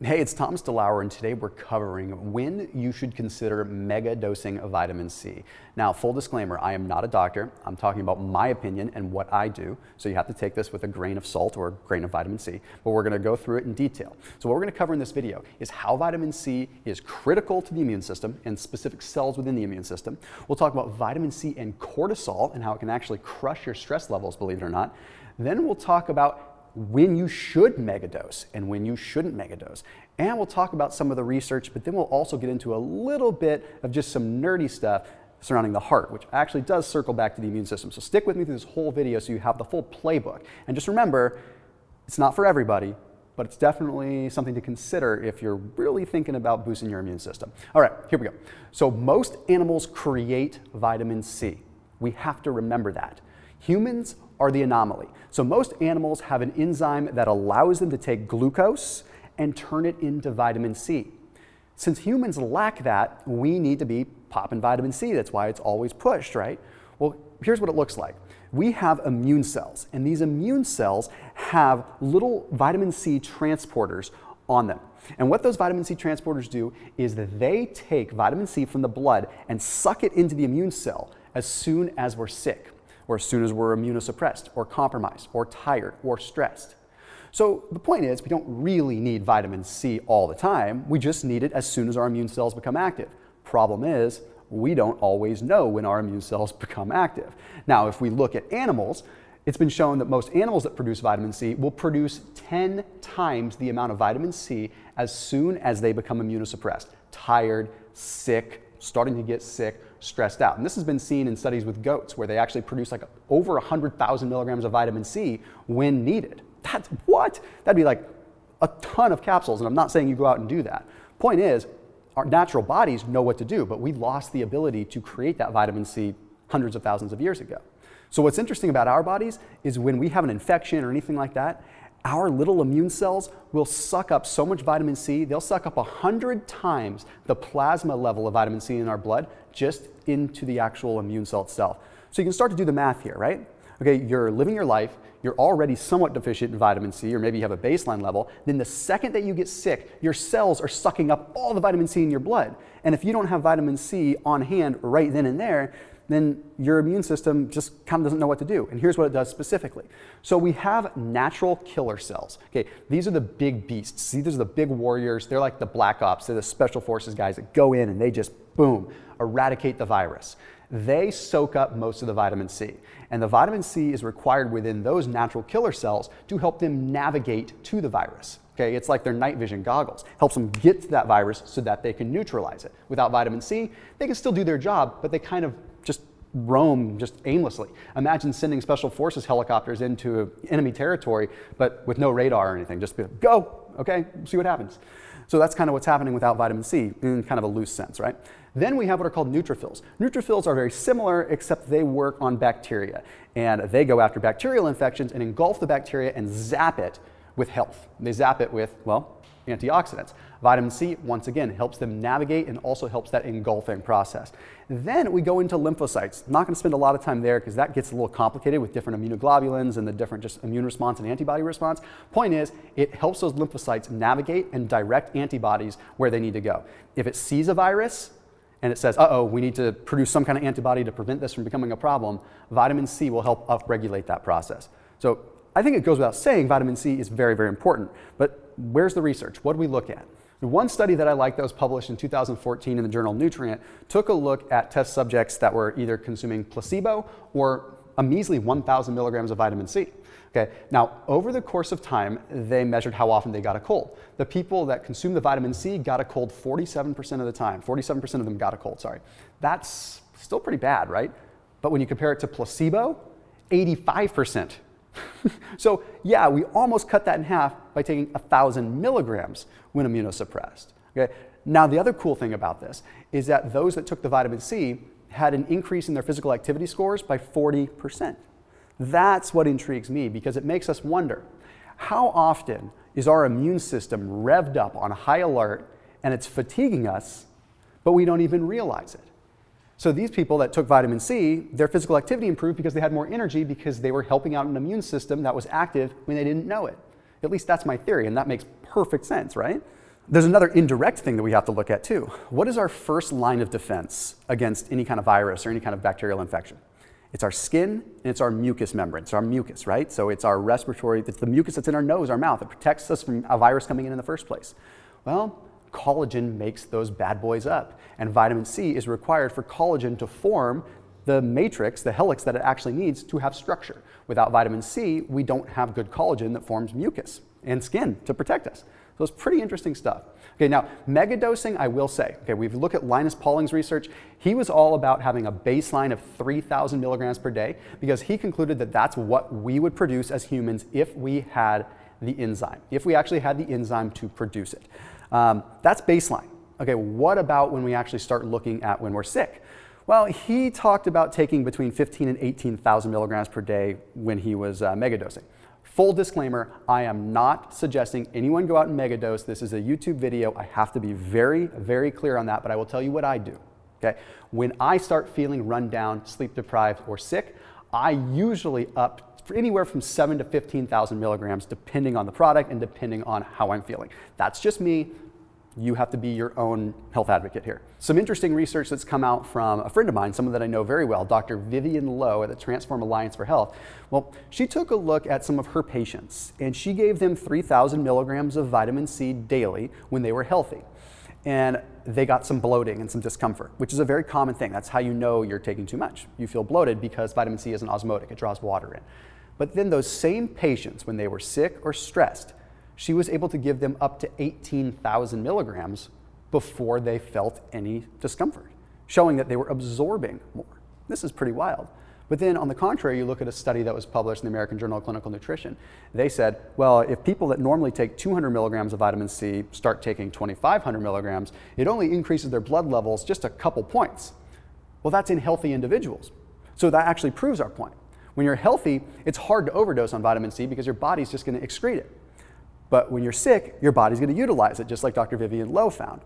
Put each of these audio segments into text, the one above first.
Hey, it's Thomas DeLauer, and today we're covering when you should consider mega dosing of vitamin C. Now, full disclaimer, I am not a doctor. I'm talking about my opinion and what I do, so you have to take this with a grain of salt or a grain of vitamin C, but we're going to go through it in detail. So what we're going to cover in this video is how vitamin C is critical to the immune system and specific cells within the immune system. We'll talk about vitamin C and cortisol and how it can actually crush your stress levels, believe it or not. Then we'll talk about when you should megadose and when you shouldn't megadose. And we'll talk about some of the research, but then we'll also get into a little bit of just some nerdy stuff surrounding the heart, which actually does circle back to the immune system. So stick with me through this whole video so you have the full playbook. And just remember, it's not for everybody, but it's definitely something to consider if you're really thinking about boosting your immune system. All right, here we go. So most animals create vitamin C. We have to remember that. Humans are the anomaly. So most animals have an enzyme that allows them to take glucose and turn it into vitamin C. Since humans lack that, we need to be popping vitamin C. That's why it's always pushed, right? Well, here's what it looks like. We have immune cells, and these immune cells have little vitamin C transporters on them. And what those vitamin C transporters do is that they take vitamin C from the blood and suck it into the immune cell as soon as we're sick, or as soon as we're immunosuppressed, or compromised, or tired, or stressed. So the point is, we don't really need vitamin C all the time. We just need it as soon as our immune cells become active. Problem is, we don't always know when our immune cells become active. Now, if we look at animals, it's been shown that most animals that produce vitamin C will produce 10 times the amount of vitamin C as soon as they become immunosuppressed, tired, sick, starting to get sick, stressed out. And this has been seen in studies with goats where they actually produce like over 100,000 milligrams of vitamin C when needed. That's what? That'd be like a ton of capsules, and I'm not saying you go out and do that. Point is, our natural bodies know what to do, but we lost the ability to create that vitamin C hundreds of thousands of years ago. So what's interesting about our bodies is when we have an infection or anything like that, our little immune cells will suck up so much vitamin C, they'll suck up 100 times the plasma level of vitamin C in our blood just into the actual immune cell itself. So you can start to do the math here, right? Okay, you're living your life, you're already somewhat deficient in vitamin C, or maybe you have a baseline level. Then the second that you get sick, your cells are sucking up all the vitamin C in your blood. And if you don't have vitamin C on hand right then and there, then your immune system just kind of doesn't know what to do. And here's what it does specifically. So we have natural killer cells. Okay, these are the big beasts. See, these are the big warriors. They're like the black ops. They're the special forces guys that go in and they just, boom, eradicate the virus. They soak up most of the vitamin C. And the vitamin C is required within those natural killer cells to help them navigate to the virus. Okay, it's like their night vision goggles. Helps them get to that virus so that they can neutralize it. Without vitamin C, they can still do their job, but they kind of just roam just aimlessly. Imagine sending special forces helicopters into enemy territory, but with no radar or anything. Just go, okay, see what happens. So that's kind of what's happening without vitamin C in kind of a loose sense, right? Then we have what are called neutrophils. Neutrophils are very similar, except they work on bacteria. And they go after bacterial infections and engulf the bacteria and zap it with health. They zap it with, well, antioxidants. Vitamin C, once again, helps them navigate and also helps that engulfing process. Then we go into lymphocytes. I'm not going to spend a lot of time there because that gets a little complicated with different immunoglobulins and the different just immune response and antibody response. Point is, it helps those lymphocytes navigate and direct antibodies where they need to go. If it sees a virus and it says, uh-oh, we need to produce some kind of antibody to prevent this from becoming a problem, vitamin C will help upregulate that process. So I think it goes without saying vitamin C is very, very important. But where's the research? What do we look at? One study that I like that was published in 2014 in the journal Nutrient took a look at test subjects that were either consuming placebo or a measly 1,000 milligrams of vitamin C. Okay, now over the course of time, they measured how often they got a cold. The people that consumed the vitamin C got a cold 47% of the time. 47% of them got a cold, sorry. That's still pretty bad, right? But when you compare it to placebo, 85%. So yeah, we almost cut that in half by taking 1,000 milligrams when immunosuppressed. Okay? Now the other cool thing about this is that those that took the vitamin C had an increase in their physical activity scores by 40%. That's what intrigues me because it makes us wonder, how often is our immune system revved up on high alert and it's fatiguing us, but we don't even realize it? So these people that took vitamin C, their physical activity improved because they had more energy because they were helping out an immune system that was active when they didn't know it. At least that's my theory, and that makes perfect sense, right? There's another indirect thing that we have to look at too. What is our first line of defense against any kind of virus or any kind of bacterial infection? It's our skin and it's our mucous membrane. It's our mucus, right? So it's our respiratory, it's the mucus that's in our nose, our mouth. It protects us from a virus coming in the first place. Well, collagen makes those bad boys up. And vitamin C is required for collagen to form the matrix, the helix that it actually needs to have structure. Without vitamin C, we don't have good collagen that forms mucus and skin to protect us. So it's pretty interesting stuff. Okay, now megadosing, I will say, okay, we've looked at Linus Pauling's research. He was all about having a baseline of 3,000 milligrams per day because he concluded that that's what we would produce as humans if we had the enzyme, if we actually had the enzyme to produce it. That's baseline. Okay, what about when we actually start looking at when we're sick? Well, he talked about taking between 15 and 18,000 milligrams per day when he was megadosing. Full disclaimer, I am not suggesting anyone go out and megadose. This is a YouTube video. I have to be very, very clear on that, but I will tell you what I do. Okay? When I start feeling run down, sleep deprived, or sick, I usually up for anywhere from 7 to 15,000 milligrams depending on the product and depending on how I'm feeling. That's just me. You have to be your own health advocate here. Some interesting research that's come out from a friend of mine, someone that I know very well, Dr. Vivian Lowe at the Transform Alliance for Health. Well, she took a look at some of her patients and she gave them 3,000 milligrams of vitamin C daily when they were healthy. And they got some bloating and some discomfort, which is a very common thing. That's how you know you're taking too much. You feel bloated because vitamin C isn't osmotic, it draws water in. But then those same patients, when they were sick or stressed, she was able to give them up to 18,000 milligrams before they felt any discomfort, showing that they were absorbing more. This is pretty wild. But then on the contrary, you look at a study that was published in the American Journal of Clinical Nutrition. They said, well, if people that normally take 200 milligrams of vitamin C start taking 2,500 milligrams, it only increases their blood levels just a couple points. Well, that's in healthy individuals. So that actually proves our point. When you're healthy, it's hard to overdose on vitamin C because your body's just going to excrete it. But when you're sick, your body's going to utilize it, just like Dr. Vivian Lowe found.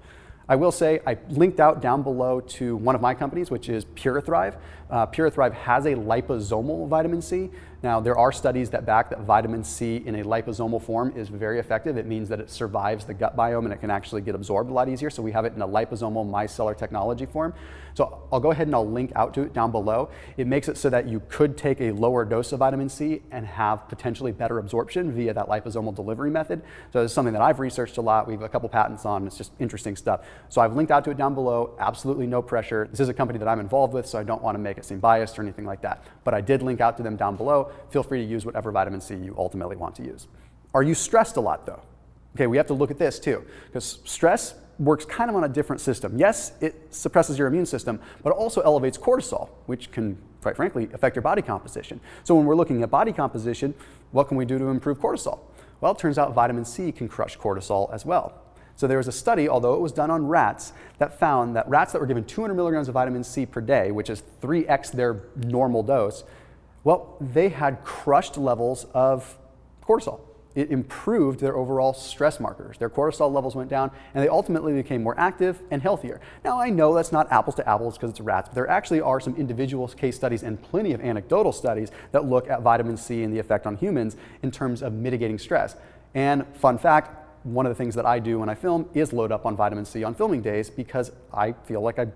I will say I linked out down below to one of my companies, which is PuraThrive. PuraThrive has a liposomal vitamin C. Now, there are studies that back that vitamin C in a liposomal form is very effective. It means that it survives the gut biome and it can actually get absorbed a lot easier. So we have it in a liposomal micellar technology form. So I'll go ahead and I'll link out to it down below. It makes it so that you could take a lower dose of vitamin C and have potentially better absorption via that liposomal delivery method. So it's something that I've researched a lot. We have a couple patents on. It's just interesting stuff. So I've linked out to it down below. Absolutely no pressure. This is a company that I'm involved with, so I don't want to make it seem biased or anything like that. But I did link out to them down below. Feel free to use whatever vitamin C you ultimately want to use. Are you stressed a lot though? Okay, we have to look at this too, because stress works kind of on a different system. Yes, it suppresses your immune system, but it also elevates cortisol, which can, quite frankly, affect your body composition. So when we're looking at body composition, what can we do to improve cortisol? Well, it turns out vitamin C can crush cortisol as well. So there was a study, although it was done on rats, that found that rats that were given 200 milligrams of vitamin C per day, which is 3x their normal dose, well, they had crushed levels of cortisol. It improved their overall stress markers. Their cortisol levels went down, and they ultimately became more active and healthier. Now, I know that's not apples to apples because it's rats, but there actually are some individual case studies and plenty of anecdotal studies that look at vitamin C and the effect on humans in terms of mitigating stress. And fun fact, one of the things that I do when I film is load up on vitamin C on filming days because I feel like I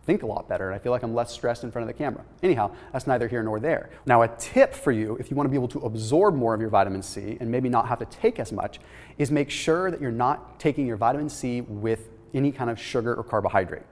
think a lot better and I feel like I'm less stressed in front of the camera. Anyhow, that's neither here nor there. Now, a tip for you, if you want to be able to absorb more of your vitamin C and maybe not have to take as much, is make sure that you're not taking your vitamin C with any kind of sugar or carbohydrate.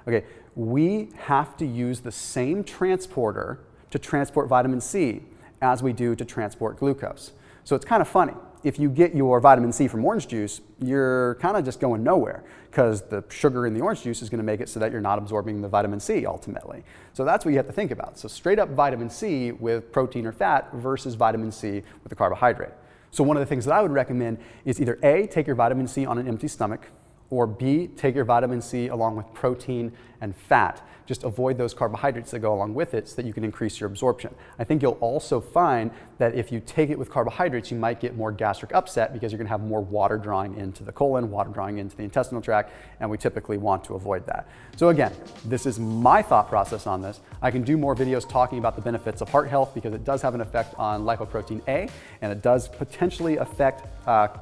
Okay, we have to use the same transporter to transport vitamin C as we do to transport glucose. So it's kind of funny. If you get your vitamin C from orange juice, you're kind of just going nowhere because the sugar in the orange juice is going to make it so that you're not absorbing the vitamin C ultimately. So that's what you have to think about. So straight up vitamin C with protein or fat versus vitamin C with a carbohydrate. So one of the things that I would recommend is either A, take your vitamin C on an empty stomach, Or B, take your vitamin C along with protein and fat. Just avoid those carbohydrates that go along with it so that you can increase your absorption. I think you'll also find that if you take it with carbohydrates, you might get more gastric upset because you're going to have more water drawing into the colon, water drawing into the intestinal tract, and we typically want to avoid that. So again, this is my thought process on this. I can do more videos talking about the benefits of heart health because it does have an effect on lipoprotein A, and it does potentially affect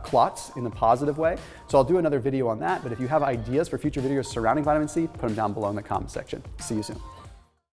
clots in a positive way. So I'll do another video on that, but if you have ideas for future videos surrounding vitamin C, put them down below in the comment section. See you soon.